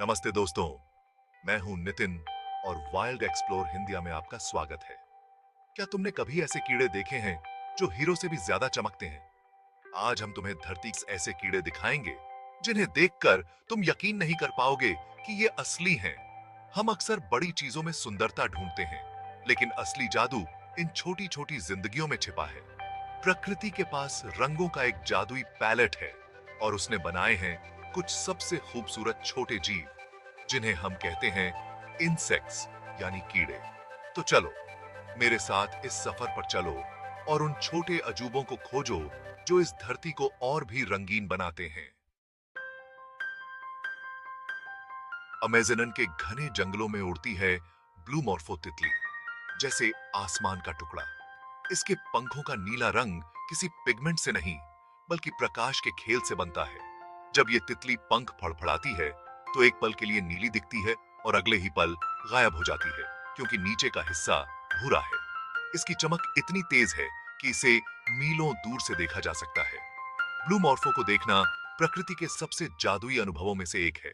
नमस्ते दोस्तों, मैं हूं नितिन और वाइल्ड एक्सप्लोर हिंदिया में आपका स्वागत है। क्या तुमने कभी ऐसे कीड़े देखे हैं जो हीरो से भी ज्यादा चमकते हैं? आज हम तुम्हें धरती के ऐसे कीड़े दिखाएंगे जिन्हें देखकर तुम यकीन नहीं कर पाओगे कि ये असली हैं। हम अक्सर बड़ी चीजों में सुंदरता ढूंढते हैं, लेकिन असली जादू इन छोटी छोटी जिंदगियों में छिपा है। प्रकृति के पास रंगों का एक जादुई पैलेट है और उसने बनाए हैं कुछ सबसे खूबसूरत छोटे जीव जिन्हें हम कहते हैं इंसेक्ट्स यानी कीड़े। तो चलो मेरे साथ इस सफर पर चलो और उन छोटे अजूबों को खोजो जो इस धरती को और भी रंगीन बनाते हैं। अमेज़न के घने जंगलों में उड़ती है ब्लू मॉर्फो तितली, जैसे आसमान का टुकड़ा। इसके पंखों का नीला रंग किसी पिगमेंट से नहीं बल्कि प्रकाश के खेल से बनता है। जब ये तितली पंख फड़फड़ाती है तो एक पल के लिए नीली दिखती है और अगले ही पल गायब हो जाती है, क्योंकि नीचे का हिस्सा भूरा है। इसकी चमक इतनी तेज है कि इसे मीलों दूर से देखा जा सकता है। ब्लू मॉर्फो को देखना प्रकृति के सबसे जादुई अनुभवों में से एक है।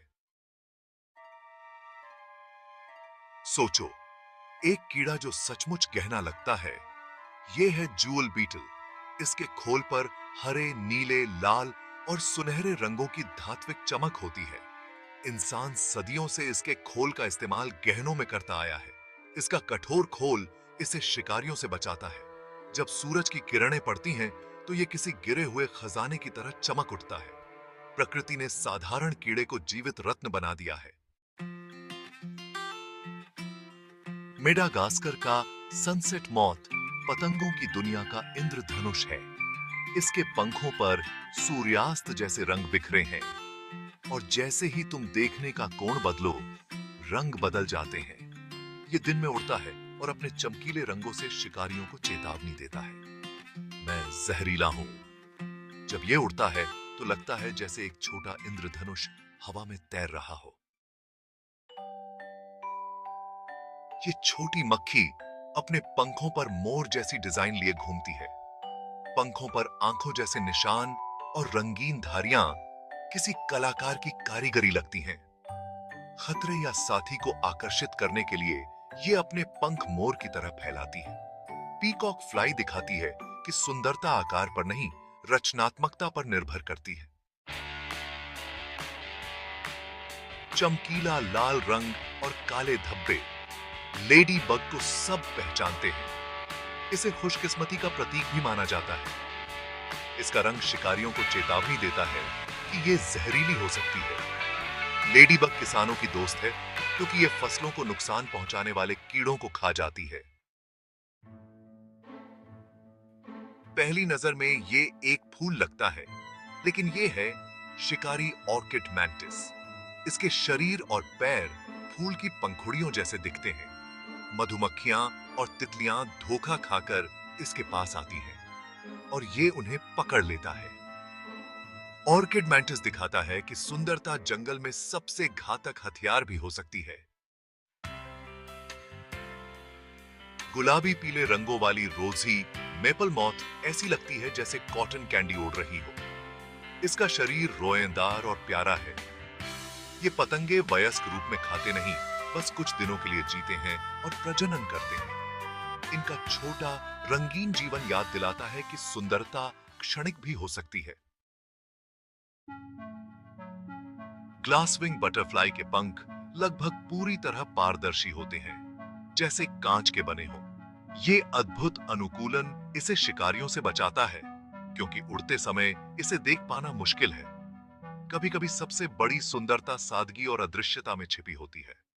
सोचो, एक कीड़ा जो सचमुच गहना लगता है, ये है जूल बीटल। इसके खोल पर हरे, नीले, लाल और सुनहरे रंगों की धात्विक चमक होती है। इंसान सदियों से इसके खोल का इस्तेमाल गहनों में करता आया है। इसका कठोर खोल इसे शिकारियों से बचाता है। जब सूरज की किरणें पड़ती हैं, तो ये किसी गिरे हुए खजाने की तरह चमक उठता है। प्रकृति ने साधारण कीड़े को जीवित रत्न बना दिया है। मेडागास्कर का सनसेट मॉथ पतंगों की दुनिया का इंद्रधनुष है। इसके पंखों पर सूर्यास्त जैसे रंग बिखरे हैं और जैसे ही तुम देखने का कोण बदलो, रंग बदल जाते हैं। ये दिन में उड़ता है और अपने चमकीले रंगों से शिकारियों को चेतावनी देता है, मैं जहरीला हूं। जब ये उड़ता है तो लगता है जैसे एक छोटा इंद्रधनुष हवा में तैर रहा हो। ये छोटी मक्खी अपने पंखों पर मोर जैसी डिजाइन लिए घूमती है। पंखों पर आंखों जैसे निशान और रंगीन धारियां किसी कलाकार की कारीगरी लगती हैं। खतरे या साथी को आकर्षित करने के लिए ये अपने पंख मोर की तरह फैलाती है। पीकॉक फ्लाई दिखाती है कि सुंदरता आकार पर नहीं, रचनात्मकता पर निर्भर करती है। चमकीला लाल रंग और काले धब्बे लेडी बग को सब पहचानते हैं। इसे खुशकिस्मती का प्रतीक भी माना जाता है। इसका रंग शिकारियों को चेतावनी देता है कि ये जहरीली हो सकती है। लेडी बग किसानों की दोस्त है, क्योंकि ये फसलों को नुकसान पहुंचाने वाले कीड़ों को खा जाती है। पहली नजर में ये एक फूल लगता है, लेकिन ये है शिकारी ऑर्किड मैंटिस। इसके शरीर और पैर फूल की पंखुड़ियों जैसे दिखते हैं। मधुमक्खियां और तितलियां धोखा खाकर इसके पास आती हैं और ये उन्हें पकड़ लेता है। ऑर्किड मैंटिस दिखाता है कि सुंदरता जंगल में सबसे घातक हथियार भी हो सकती है। गुलाबी पीले रंगों वाली रोजी मेपल मॉथ ऐसी लगती है जैसे कॉटन कैंडी उड़ रही हो। इसका शरीर रोएदार और प्यारा है। ये पतंगे वयस्क रूप में खाते नहीं, बस कुछ दिनों के लिए जीते हैं और प्रजनन करते हैं। इनका छोटा रंगीन जीवन याद दिलाता है कि सुंदरता क्षणिक भी हो सकती है। ग्लासविंग बटरफ्लाई के पंख लगभग पूरी तरह पारदर्शी होते हैं, जैसे कांच के बने हों। ये अद्भुत अनुकूलन इसे शिकारियों से बचाता है, क्योंकि उड़ते समय इसे देख पाना मुश्किल है। कभी-कभी सबसे बड़ी सुंदरता सादगी और अदृश्यता में छिपी होती है।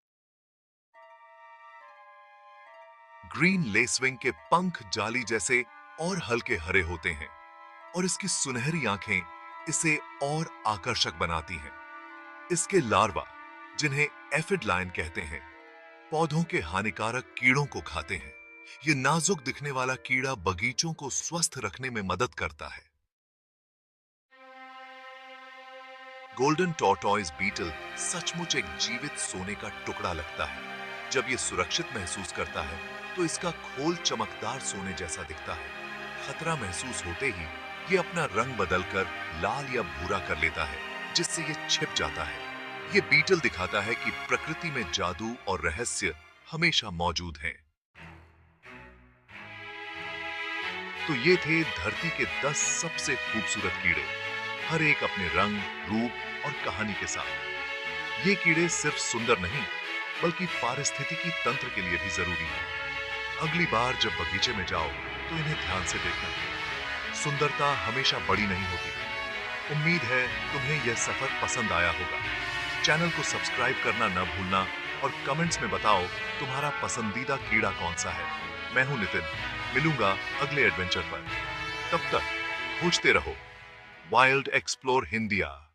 ग्रीन लेसविंग के पंख जाली जैसे और हल्के हरे होते हैं और इसकी सुनहरी आंखें इसे और आकर्षक बनाती हैं। इसके लार्वा, जिन्हें एफिड लायन कहते हैं, पौधों के हानिकारक कीड़ों को खाते हैं। ये नाजुक दिखने वाला कीड़ा बगीचों को स्वस्थ रखने में मदद करता है। गोल्डन टॉर्टॉइस बीटल सचमुच एक जीवित सोने का टुकड़ा लगता है। जब ये सुरक्षित महसूस करता है तो इसका खोल चमकदार सोने जैसा दिखता है। खतरा महसूस होते ही ये अपना रंग बदलकर लाल या भूरा कर लेता है, जिससे ये छिप जाता है। ये बीटल दिखाता है कि प्रकृति में जादू और रहस्य हमेशा मौजूद हैं। तो ये थे धरती के 10 सबसे खूबसूरत कीड़े, हर एक अपने रंग, रूप और कहानी के साथ। ये कीड़े सिर्फ सुंदर नहीं, बल्कि पारिस्थितिकी तंत्र के लिए भी जरूरी है। अगली बार जब बगीचे में जाओ तो इन्हें ध्यान से देखना। सुंदरता हमेशा बड़ी नहीं होती। उम्मीद है तुम्हें यह सफर पसंद आया होगा। चैनल को सब्सक्राइब करना न भूलना और कमेंट्स में बताओ तुम्हारा पसंदीदा कीड़ा कौन सा है। मैं हूं नितिन, मिलूंगा अगले एडवेंचर पर। तब तक खोजते रहो वाइल्ड एक्सप्लोर इंडिया।